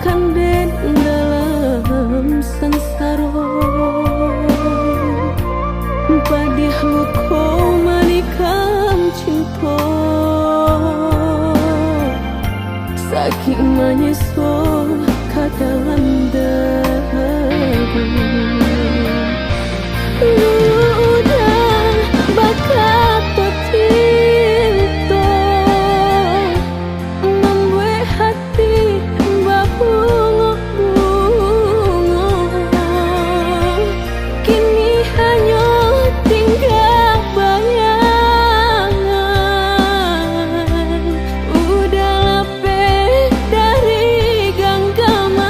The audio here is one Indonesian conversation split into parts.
kanden dalam sansaro padih luko manikam cinta saking manyeso kadalam dagu udah bakat cinta membuat hati berbunga-bunga kini hanya tinggal bayangan udah lepeh dari genggaman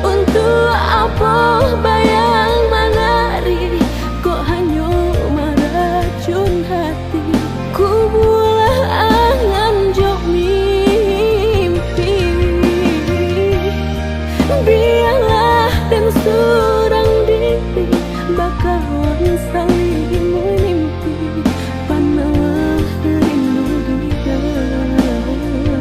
untuk apa bayang menari kok hanya meracun hati ku bulah angan jok mimpi biarlah dan surang diri bakalan saling menimpi panalah rindu di hati.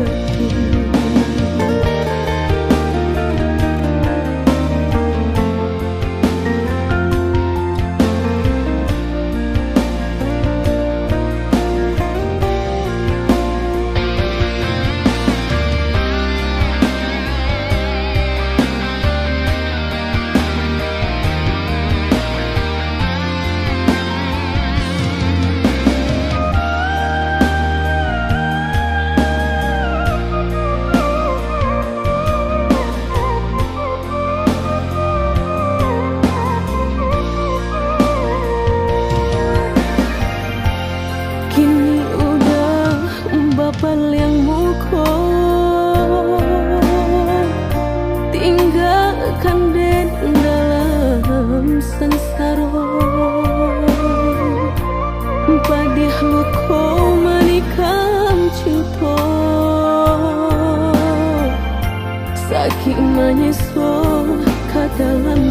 Kini udah bapal yang muko tinggalkan den dalam sansaro padih luko manikam cinta saking manyeso kadalam